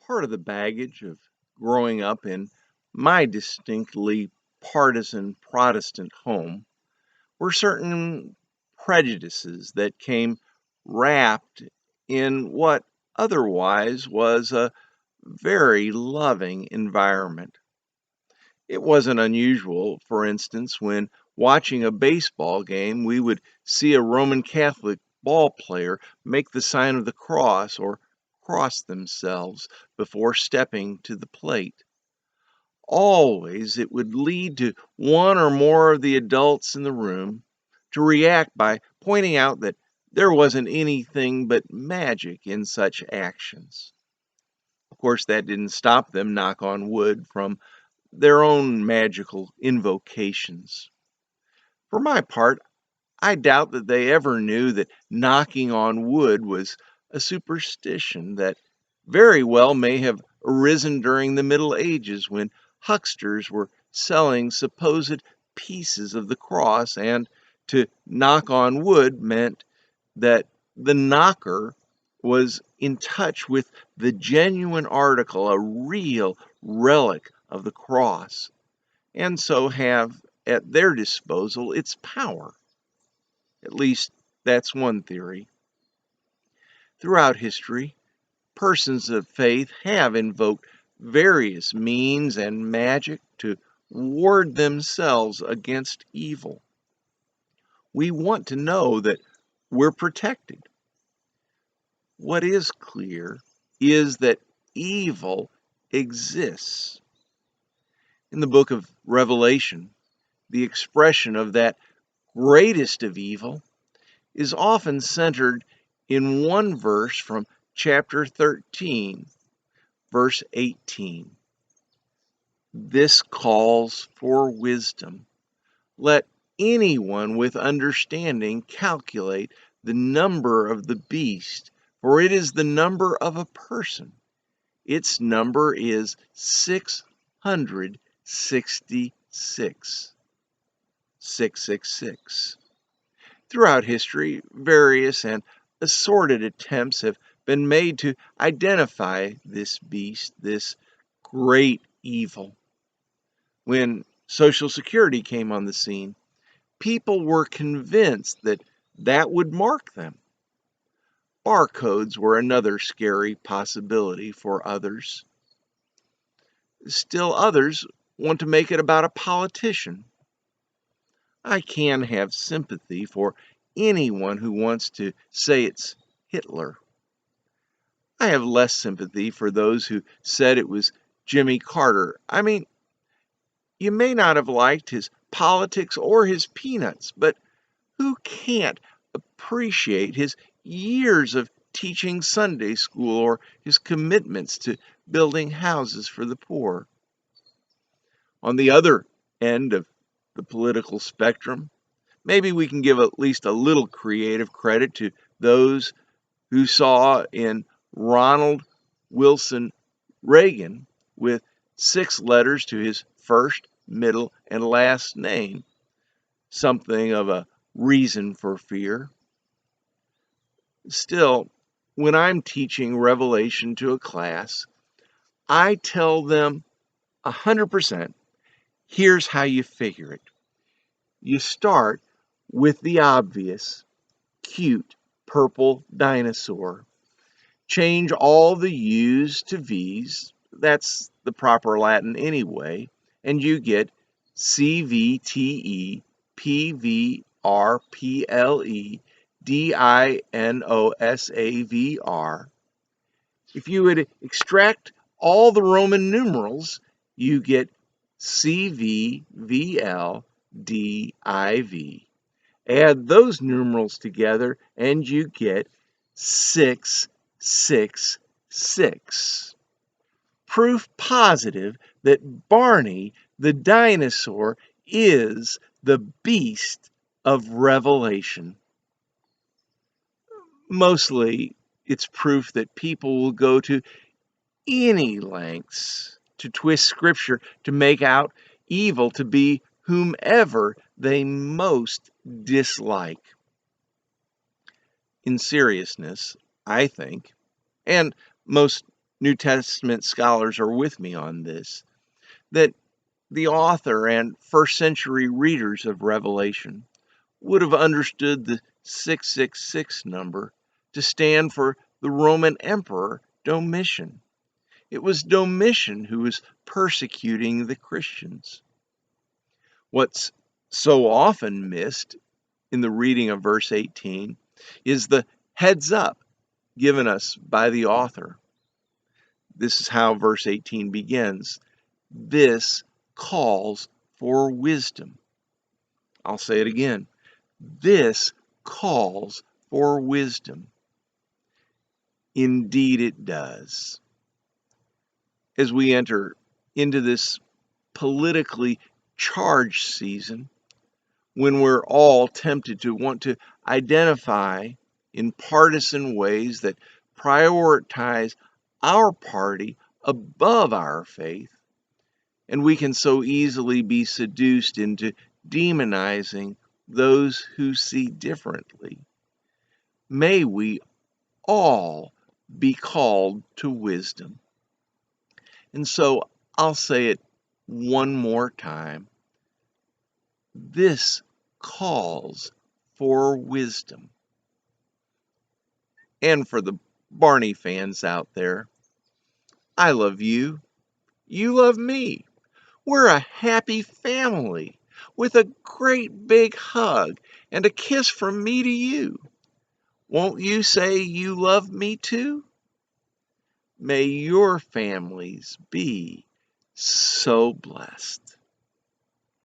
Part of the baggage of growing up in my distinctly partisan Protestant home were certain prejudices that came wrapped in what otherwise was a very loving environment. It wasn't unusual, for instance, when watching a baseball game, we would see a Roman Catholic ball player make the sign of the cross or cross themselves before stepping to the plate. Always it would lead to one or more of the adults in the room to react by pointing out that there wasn't anything but magic in such actions. Of course, that didn't stop them, knock on wood, from their own magical invocations. For my part, I doubt that they ever knew that knocking on wood was a superstition that very well may have arisen during the Middle Ages when hucksters were selling supposed pieces of the cross, and to knock on wood meant that the knocker was in touch with the genuine article, a real relic of the cross, and so have at their disposal its power. At least that's one theory. Throughout history, persons of faith have invoked various means and magic to ward themselves against evil. We want to know that we're protected. What is clear is that evil exists. In the book of Revelation, the expression of that greatest of evil is often centered in one verse from chapter 13, verse 18. This calls for wisdom. Let anyone with understanding calculate the number of the beast, for it is the number of a person. Its number is 666. 666. Throughout history, various and assorted attempts have been made to identify this beast, this great evil. When Social Security came on the scene, people were convinced that that would mark them. Barcodes were another scary possibility for others. Still others want to make it about a politician. I can have sympathy for anyone who wants to say it's Hitler. I have less sympathy for those who said it was Jimmy Carter. I mean, you may not have liked his politics or his peanuts, but who can't appreciate his years of teaching Sunday school or his commitments to building houses for the poor? On the other end of the political spectrum, maybe we can give at least a little creative credit to those who saw in Ronald Wilson Reagan, with 6 letters to his first, middle, and last name, something of a reason for fear. Still, when I'm teaching Revelation to a class, I tell them 100%, here's how you figure it. You start with the obvious, cute purple dinosaur. Change all the U's to V's, that's the proper Latin anyway, and you get CVTE, PVRPLE, DINOSAVR. If you would extract all the Roman numerals, you get CVVLDIV. Add those numerals together and you get 666. Proof positive that Barney the dinosaur is the beast of Revelation. Mostly, it's proof that people will go to any lengths to twist Scripture to make out evil to be whomever they most dislike. In seriousness, I think, and most New Testament scholars are with me on this, that the author and first century readers of Revelation would have understood the 666 number to stand for the Roman Emperor Domitian. It was Domitian who was persecuting the Christians. What's so often missed in the reading of verse 18 is the heads up given us by the author. This is how verse 18 begins. This calls for wisdom. I'll say it again. This calls for wisdom. Indeed, it does. As we enter into this politically charged season, when we're all tempted to want to identify in partisan ways that prioritize our party above our faith, and we can so easily be seduced into demonizing those who see differently. May we all be called to wisdom. And so I'll say it one more time. This calls for wisdom. And for the Barney fans out there, I love you. You love me. We're a happy family with a great big hug and a kiss from me to you. Won't you say you love me too? May your families be so blessed.